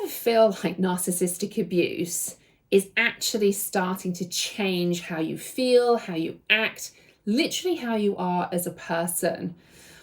ever feel like narcissistic abuse is actually starting to change how you feel, how you act, literally how you are as a person?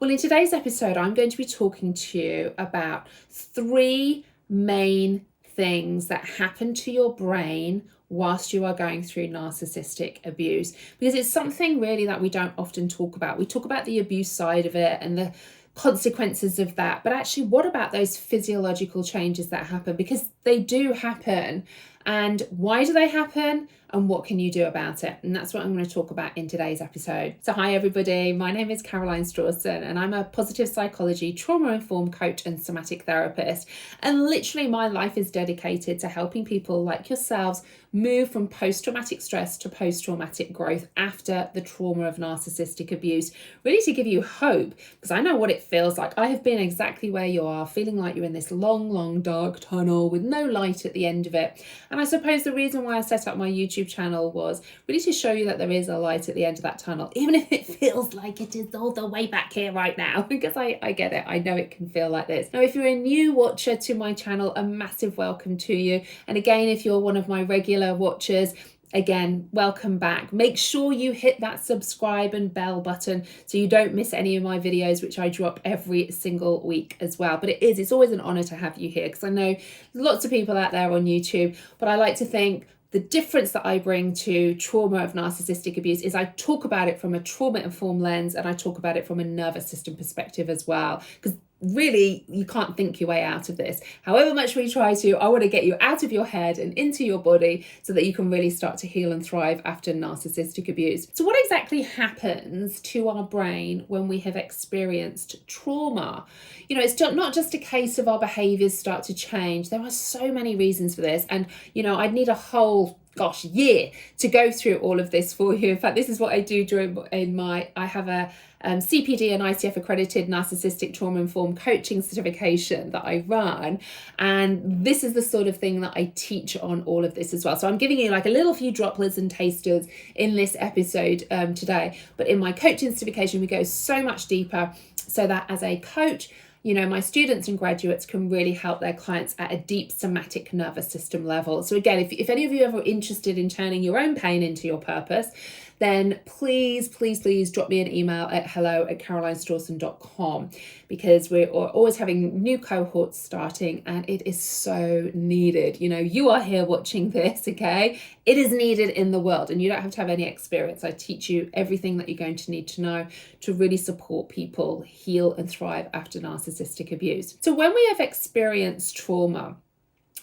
Well, in today's episode, I'm going to be talking to you about 3 main things that happen to your brain whilst you are going through narcissistic abuse, because it's something really that we don't often talk about. We talk about the abuse side of it and the consequences of that, but actually, what about those physiological changes that happen? Because they do happen. And why do they happen? And what can you do about it? And that's what I'm going to talk about in today's episode. So hi everybody, my name is Caroline Strawson and I'm a positive psychology, trauma-informed coach and somatic therapist. And literally my life is dedicated to helping people like yourselves move from post-traumatic stress to post-traumatic growth after the trauma of narcissistic abuse, really to give you hope, because I know what it feels like. I have been exactly where you are, feeling like you're in this long, dark tunnel with no light at the end of it. And I suppose the reason why I set up my YouTube channel was really to show you that there is a light at the end of that tunnel, even if it feels like it is all the way back here right now, because I get it. I know it can feel like this. Now, if you're a new watcher to my channel, a massive welcome to you. And again, if you're one of my regular watchers, again, welcome back. Make sure you hit that subscribe and bell button so you don't miss any of my videos, which I drop every single week as well. But it's always an honor to have you here, because I know lots of people out there on YouTube, but I like to think the difference that I bring to trauma of narcissistic abuse is I talk about it from a trauma-informed lens, and I talk about it from a nervous system perspective as well, because really, you can't think your way out of this. However much we try to, I want to get you out of your head and into your body so that you can really start to heal and thrive after narcissistic abuse. So what exactly happens to our brain when we have experienced trauma? You know, it's not just a case of our behaviors start to change. There are so many reasons for this. And, you know, I'd need a whole year to go through all of this for you. In fact, this is what I do I have a CPD and ICF accredited narcissistic trauma-informed coaching certification that I run. And this is the sort of thing that I teach on all of this as well. So I'm giving you like a little few droplets and tasters in this episode today. But in my coaching certification, we go so much deeper so that as a coach, you know, my students and graduates can really help their clients at a deep somatic nervous system level. So again, if any of you are interested in turning your own pain into your purpose, then please drop me an email at hello@carolinestrawson.com, because we're always having new cohorts starting and it is so needed. You know, you are here watching this, okay? It is needed in the world and you don't have to have any experience. I teach you everything that you're going to need to know to really support people heal and thrive after narcissistic abuse. So when we have experienced trauma,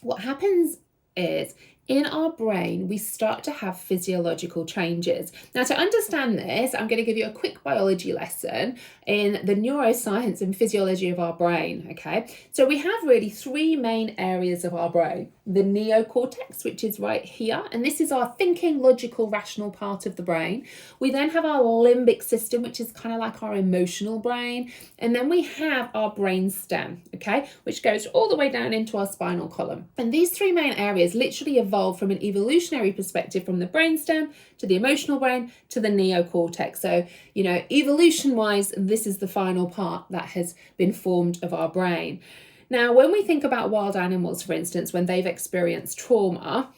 what happens is in our brain, we start to have physiological changes. Now, to understand this, I'm going to give you a quick biology lesson in the neuroscience and physiology of our brain, okay? So we have really 3 main areas of our brain. The neocortex, which is right here, and this is our thinking, logical, rational part of the brain. We then have our limbic system, which is kind of like our emotional brain. And then we have our brain stem, okay, which goes all the way down into our spinal column. And these 3 main areas literally evolved from an evolutionary perspective from the brainstem to the emotional brain to the neocortex. So, you know, evolution wise, this is the final part that has been formed of our brain. Now, when we think about wild animals, for instance, when they've experienced trauma,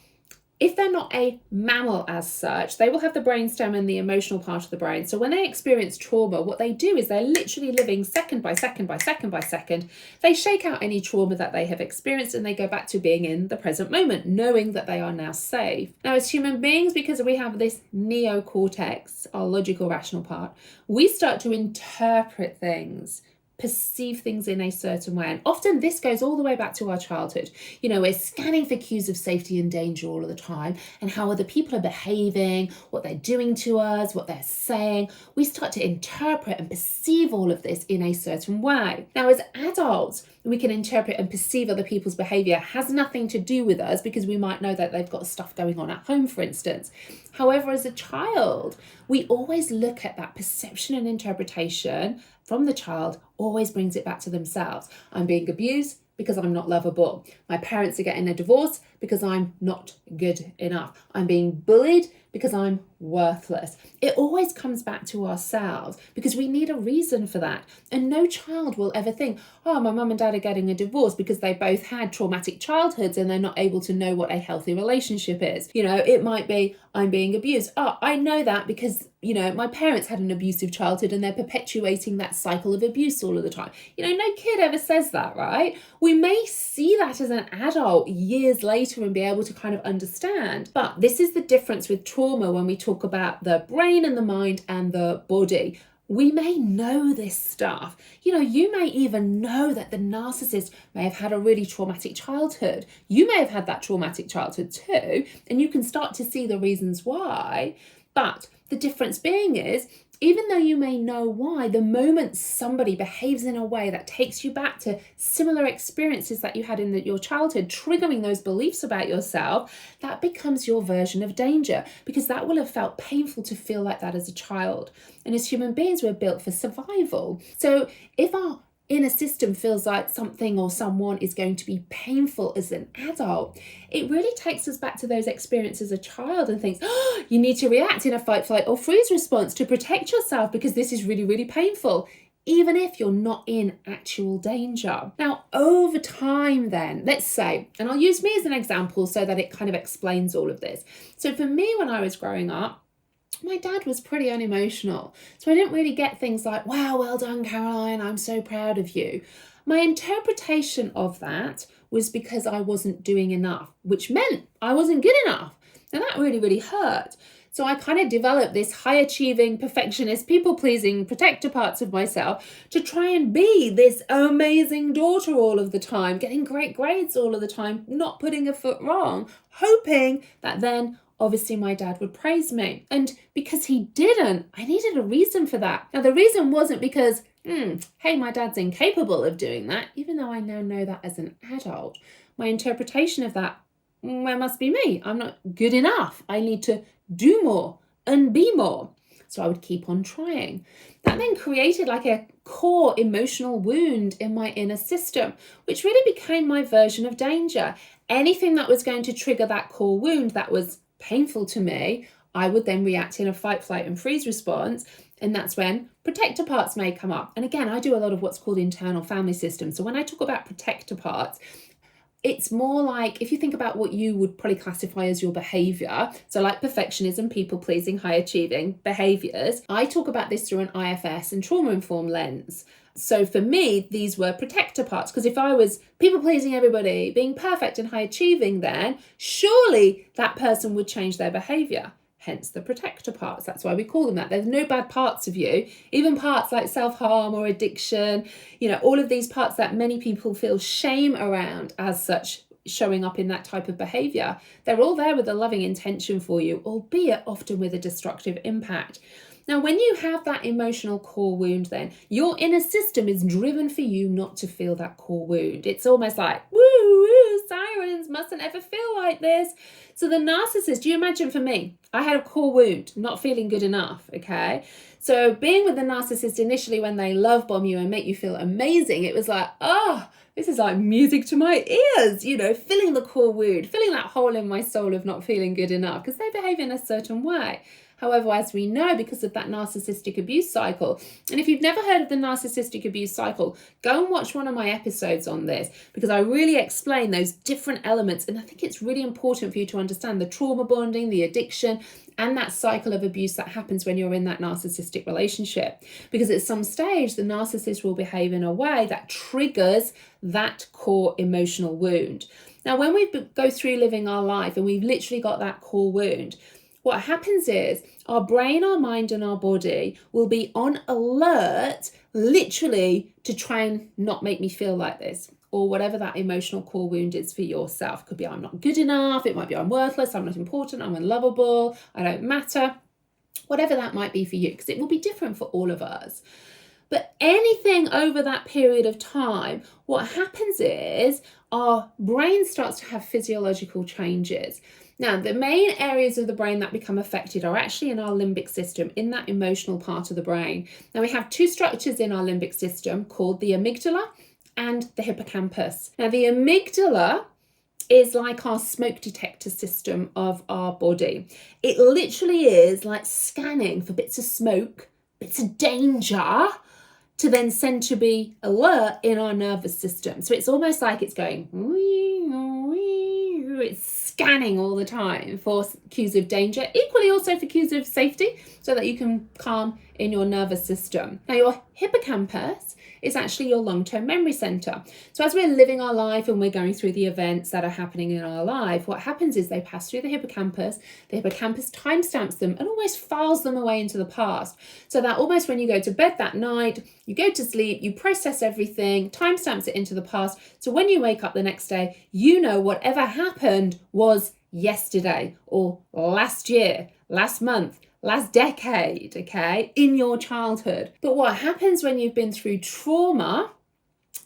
if they're not a mammal as such, they will have the brainstem and the emotional part of the brain. So when they experience trauma, what they do is they're literally living second by second by second by second. They shake out any trauma that they have experienced and they go back to being in the present moment, knowing that they are now safe. Now, as human beings, because we have this neocortex, our logical, rational part, we start to interpret things, perceive things in a certain way. And often this goes all the way back to our childhood. You know, we're scanning for cues of safety and danger all of the time, and how other people are behaving, what they're doing to us, what they're saying. We start to interpret and perceive all of this in a certain way. Now, as adults, we can interpret and perceive other people's behavior has nothing to do with us, because we might know that they've got stuff going on at home, for instance. However, as a child, we always look at that perception and interpretation from the child, always brings it back to themselves. I'm being abused because I'm not lovable. My parents are getting a divorce because I'm not good enough. I'm being bullied because I'm worthless. It always comes back to ourselves because we need a reason for that. And no child will ever think, oh, my mum and dad are getting a divorce because they both had traumatic childhoods and they're not able to know what a healthy relationship is. It might be, I'm being abused. Oh, I know that because, my parents had an abusive childhood and they're perpetuating that cycle of abuse all of the time. No kid ever says that, right? We may see that as an adult years later and be able to kind of understand. But this is the difference with trauma when we talk about the brain and the mind and the body. We may know this stuff. You may even know that the narcissist may have had a really traumatic childhood. You may have had that traumatic childhood too, and you can start to see the reasons why. But the difference being is, even though you may know why, the moment somebody behaves in a way that takes you back to similar experiences that you had in your childhood, triggering those beliefs about yourself, that becomes your version of danger, because that will have felt painful to feel like that as a child. And as human beings, we're built for survival. So if our inner system feels like something or someone is going to be painful as an adult, it really takes us back to those experiences as a child and thinks, oh, you need to react in a fight, flight or freeze response to protect yourself because this is really, really painful, even if you're not in actual danger. Now, over time then, let's say, and I'll use me as an example so that it kind of explains all of this. So for me, when I was growing up, my dad was pretty unemotional. So I didn't really get things like, wow, well done, Caroline, I'm so proud of you. My interpretation of that was because I wasn't doing enough, which meant I wasn't good enough. And that really, really hurt. So I kind of developed this high-achieving, perfectionist, people-pleasing, protector parts of myself to try and be this amazing daughter all of the time, getting great grades all of the time, not putting a foot wrong, hoping that then obviously my dad would praise me. And because he didn't, I needed a reason for that. Now, the reason wasn't because, hey, my dad's incapable of doing that, even though I now know that as an adult. My interpretation of that, it must be me. I'm not good enough. I need to do more and be more. So I would keep on trying. That then created like a core emotional wound in my inner system, which really became my version of danger. Anything that was going to trigger that core wound that was painful to me, I would then react in a fight, flight and freeze response. And that's when protector parts may come up. And again, I do a lot of what's called internal family systems. So when I talk about protector parts, it's more like, if you think about what you would probably classify as your behavior, so like perfectionism, people pleasing, high achieving behaviors, I talk about this through an IFS and trauma informed lens. So for me, these were protector parts, because if I was people pleasing everybody, being perfect and high achieving, then surely that person would change their behavior. Hence the protector parts. That's why we call them that. There's no bad parts of you, even parts like self-harm or addiction, all of these parts that many people feel shame around as such, showing up in that type of behavior. They're all there with a loving intention for you, albeit often with a destructive impact. Now, when you have that emotional core wound, then your inner system is driven for you not to feel that core wound. It's almost like, woo, woo, sirens, mustn't ever feel like this. So the narcissist, do you imagine for me, I had a core wound, not feeling good enough, okay? So being with the narcissist initially when they love bomb you and make you feel amazing, it was like, oh, this is like music to my ears, filling the core wound, filling that hole in my soul of not feeling good enough because they behave in a certain way. However, as we know, because of that narcissistic abuse cycle, and if you've never heard of the narcissistic abuse cycle, go and watch one of my episodes on this, because I really explain those different elements. And I think it's really important for you to understand the trauma bonding, the addiction, and that cycle of abuse that happens when you're in that narcissistic relationship. Because at some stage, the narcissist will behave in a way that triggers that core emotional wound. Now, when we go through living our life and we've literally got that core wound, what happens is our brain, our mind, and our body will be on alert, literally, to try and not make me feel like this, or whatever that emotional core wound is for yourself. It could be I'm not good enough. It might be I'm worthless. I'm not important. I'm unlovable. I don't matter. Whatever that might be for you, because it will be different for all of us. But anything over that period of time, what happens is our brain starts to have physiological changes. Now, the main areas of the brain that become affected are actually in our limbic system, in that emotional part of the brain. Now, we have two structures in our limbic system called the amygdala and the hippocampus. Now, the amygdala is like our smoke detector system of our body. It literally is like scanning for bits of smoke, bits of danger, to then send to be alert in our nervous system. So it's almost like it's going, it's scanning all the time for cues of danger, equally also for cues of safety, so that you can calm in your nervous system. Now, your hippocampus is actually your long-term memory center. So as we're living our life and we're going through the events that are happening in our life, what happens is they pass through the hippocampus timestamps them and almost files them away into the past. So that almost when you go to bed that night, you go to sleep, you process everything, timestamps it into the past. So when you wake up the next day, you know whatever happened was yesterday or last year, last month, last decade, okay, in your childhood. But what happens when you've been through trauma,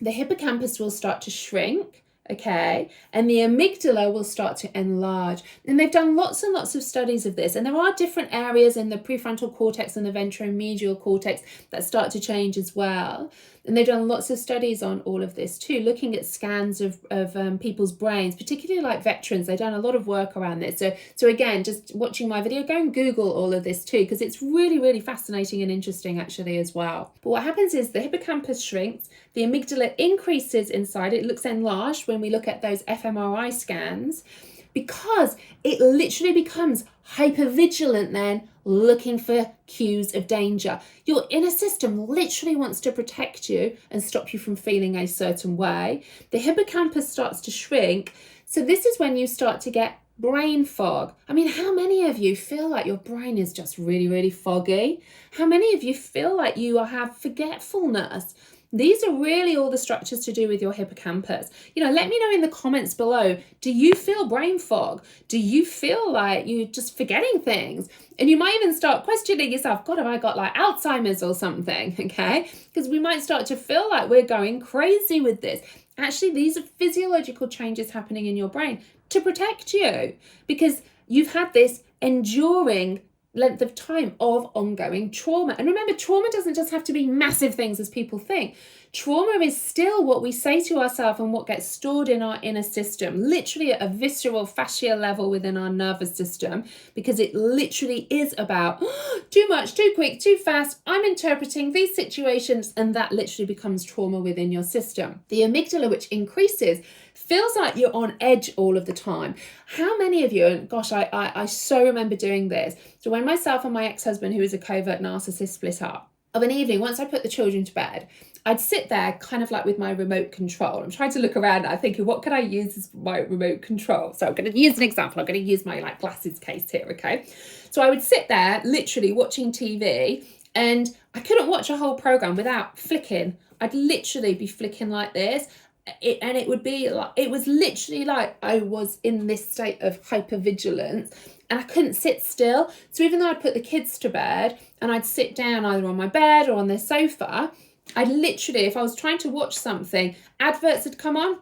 the hippocampus will start to shrink, okay, and the amygdala will start to enlarge. And they've done lots and lots of studies of this, and there are different areas in the prefrontal cortex and the ventromedial cortex that start to change as well. And they've done lots of studies on all of this too, looking at scans of people's brains, particularly like veterans. They've done a lot of work around this. So again, just watching my video, go and Google all of this too, because it's really, really fascinating and interesting actually as well. But what happens is the hippocampus shrinks, the amygdala increases inside, it looks enlarged when we look at those fMRI scans, because it literally becomes hypervigilant then, looking for cues of danger. Your inner system literally wants to protect you and stop you from feeling a certain way. The hippocampus starts to shrink. So this is when you start to get brain fog. I mean, how many of you feel like your brain is just really, really foggy? How many of you feel like you have forgetfulness? These are really all the structures to do with your hippocampus. You know, let me know in the comments below, do you feel brain fog? Do you feel like you're just forgetting things? And you might even start questioning yourself, God, have I got like Alzheimer's or something, okay? Because we might start to feel like we're going crazy with this. Actually, these are physiological changes happening in your brain to protect you, because you've had this enduring length of time of ongoing trauma. And remember, trauma doesn't just have to be massive things as people think. Trauma is still what we say to ourselves and what gets stored in our inner system, literally at a visceral fascial level within our nervous system, because it literally is about too much, too quick, too fast. I'm interpreting these situations, and that literally becomes trauma within your system. The amygdala, which increases, feels like you're on edge all of the time. How many of you, and gosh, I so remember doing this. So when myself and my ex-husband, who is a covert narcissist, split up, of an evening, once I put the children to bed, I'd sit there kind of like with my remote control. I'm trying to look around and I'm thinking, what can I use as my remote control? So I'm going to use an example. I'm going to use my like glasses case here, okay? So I would sit there literally watching TV, and I couldn't watch a whole program without flicking. I'd literally be flicking like this. And it would be like, it was literally like I was in this state of hypervigilance, and I couldn't sit still. So even though I'd put the kids to bed and I'd sit down either on my bed or on the sofa, I'd literally, if I was trying to watch something, adverts had come on,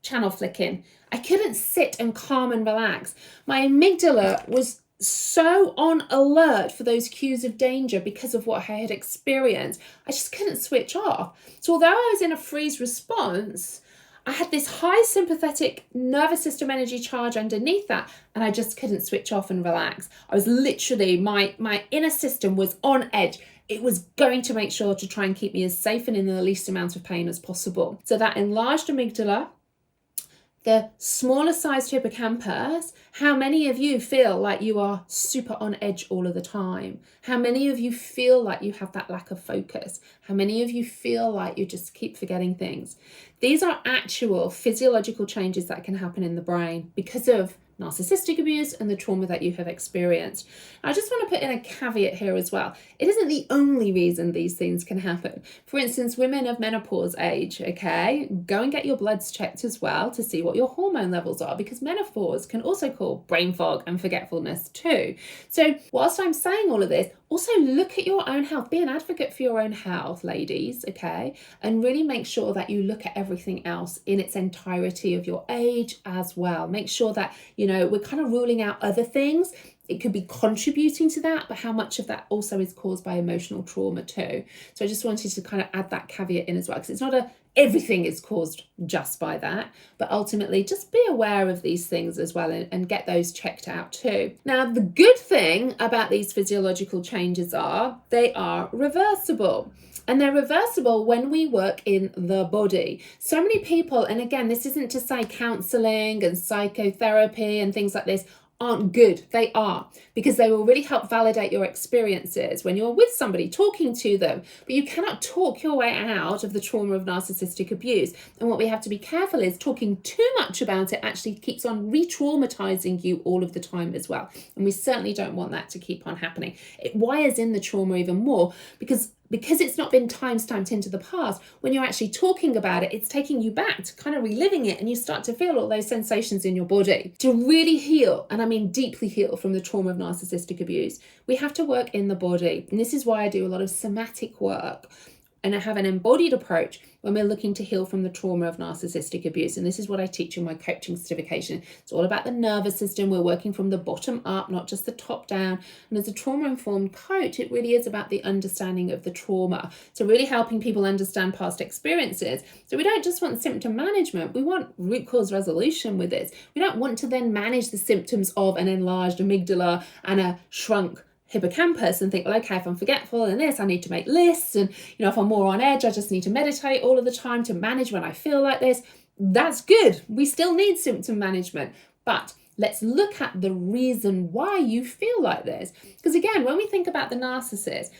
channel flicking. I couldn't sit and calm and relax. My amygdala was so on alert for those cues of danger because of what I had experienced. I just couldn't switch off. So although I was in a freeze response, I had this high sympathetic nervous system energy charge underneath that, and I just couldn't switch off and relax. I was literally, my inner system was on edge. It was going to make sure to try and keep me as safe and in the least amount of pain as possible. So that enlarged amygdala, the smaller sized hippocampus, how many of you feel like you are super on edge all of the time? How many of you feel like you have that lack of focus? How many of you feel like you just keep forgetting things? These are actual physiological changes that can happen in the brain because of narcissistic abuse and the trauma that you have experienced. I just want to put in a caveat here as well. It isn't the only reason these things can happen. For instance, women of menopause age, okay, go and get your bloods checked as well to see what your hormone levels are, because menopause can also cause brain fog and forgetfulness too. So whilst I'm saying all of this, also look at your own health. Be an advocate for your own health, ladies, okay? And really make sure that you look at everything else in its entirety of your age as well. Make sure that, you know, we're kind of ruling out other things. It could be contributing to that, but how much of that also is caused by emotional trauma too. So I just wanted to kind of add that caveat in as well, because it's not everything is caused just by that, but ultimately just be aware of these things as well and get those checked out too. Now, the good thing about these physiological changes are they are reversible. And they're reversible when we work in the body. So many people, and again, this isn't to say counseling and psychotherapy and things like this aren't good. They are, because they will really help validate your experiences when you're with somebody, talking to them. But you cannot talk your way out of the trauma of narcissistic abuse. And what we have to be careful is talking too much about it actually keeps on re-traumatizing you all of the time as well. And we certainly don't want that to keep on happening. It wires in the trauma even more because it's not been time-stamped into the past. When you're actually talking about it, it's taking you back to kind of reliving it, and you start to feel all those sensations in your body. To really heal, and I mean deeply heal from the trauma of narcissistic abuse, we have to work in the body. And this is why I do a lot of somatic work. And I have an embodied approach when we're looking to heal from the trauma of narcissistic abuse. And this is what I teach in my coaching certification. It's all about the nervous system. We're working from the bottom up, not just the top down. And as a trauma-informed coach, it really is about the understanding of the trauma. So really helping people understand past experiences. So we don't just want symptom management. We want root cause resolution with this. We don't want to then manage the symptoms of an enlarged amygdala and a shrunk hippocampus and think, well, okay, if I'm forgetful and this, I need to make lists, and if I'm more on edge, I just need to meditate all of the time to manage when I feel like this. That's good. We still need symptom management, but let's look at the reason why you feel like this. Because again, when we think about the narcissist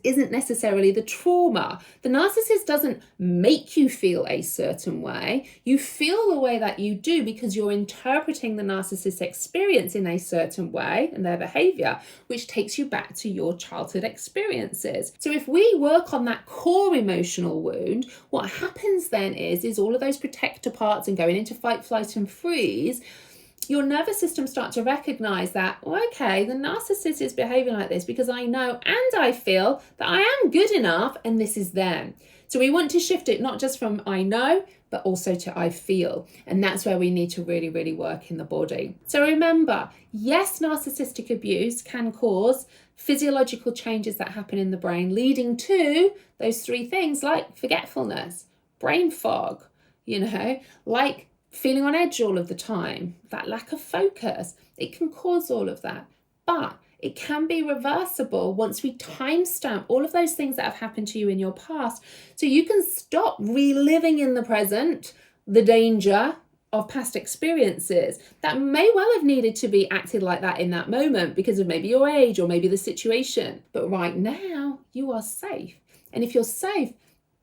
isn't necessarily the trauma. The narcissist doesn't make you feel a certain way. You feel the way that you do because you're interpreting the narcissist's experience in a certain way and their behavior, which takes you back to your childhood experiences. So if we work on that core emotional wound, what happens then is all of those protector parts and going into fight, flight, and freeze, your nervous system starts to recognize that, okay, the narcissist is behaving like this because I know and I feel that I am good enough and this is them. So we want to shift it not just from I know, but also to I feel. And that's where we need to really, really work in the body. So remember, yes, narcissistic abuse can cause physiological changes that happen in the brain, leading to those three things like forgetfulness, brain fog, like feeling on edge all of the time, that lack of focus. It can cause all of that, but it can be reversible once we timestamp all of those things that have happened to you in your past, so you can stop reliving in the present the danger of past experiences that may well have needed to be acted like that in that moment because of maybe your age or maybe the situation. But right now, you are safe. And if you're safe,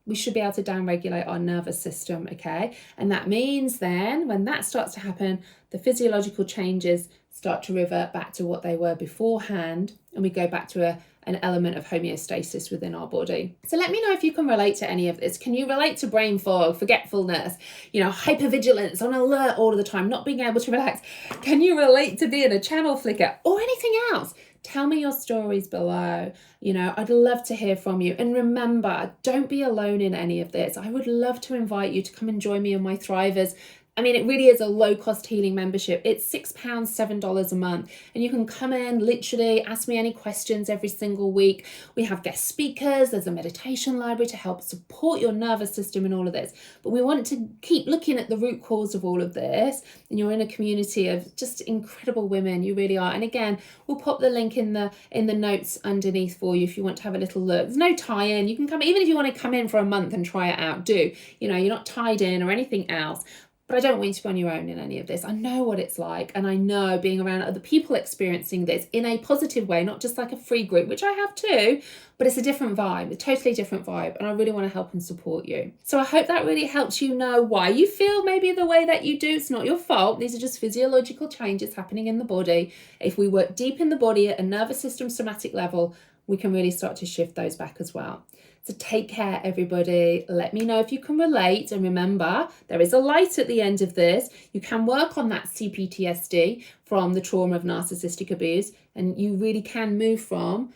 we should be able to downregulate our nervous system, okay? And that means then when that starts to happen, the physiological changes start to revert back to what they were beforehand, and we go back to an element of homeostasis within our body. So let me know if you can relate to any of this. Can you relate to brain fog, forgetfulness, hypervigilance, on alert all of the time, not being able to relax? Can you relate to being a channel flicker or anything else? Tell me your stories below. I'd love to hear from you. And remember, don't be alone in any of this. I would love to invite you to come and join me in my Thrivers. It really is a low-cost healing membership. It's £6, $7 a month. And you can come in, literally, ask me any questions every single week. We have guest speakers. There's a meditation library to help support your nervous system in all of this. But we want to keep looking at the root cause of all of this. And you're in a community of just incredible women. You really are. And again, we'll pop the link in the notes underneath for you if you want to have a little look. There's no tie-in. You can come, even if you want to come in for a month and try it out, do. You're not tied in or anything else. But I don't want you to be on your own in any of this. I know what it's like, and I know being around other people experiencing this in a positive way, not just like a free group, which I have too, but it's a different vibe, a totally different vibe, and I really want to help and support you. So I hope that really helps you know why you feel maybe the way that you do. It's not your fault. These are just physiological changes happening in the body. If we work deep in the body at a nervous system somatic level, we can really start to shift those back as well. So take care, everybody. Let me know if you can relate. And remember, there is a light at the end of this. You can work on that CPTSD from the trauma of narcissistic abuse, and you really can move from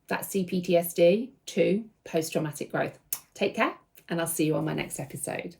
that CPTSD to post-traumatic growth. Take care, and I'll see you on my next episode.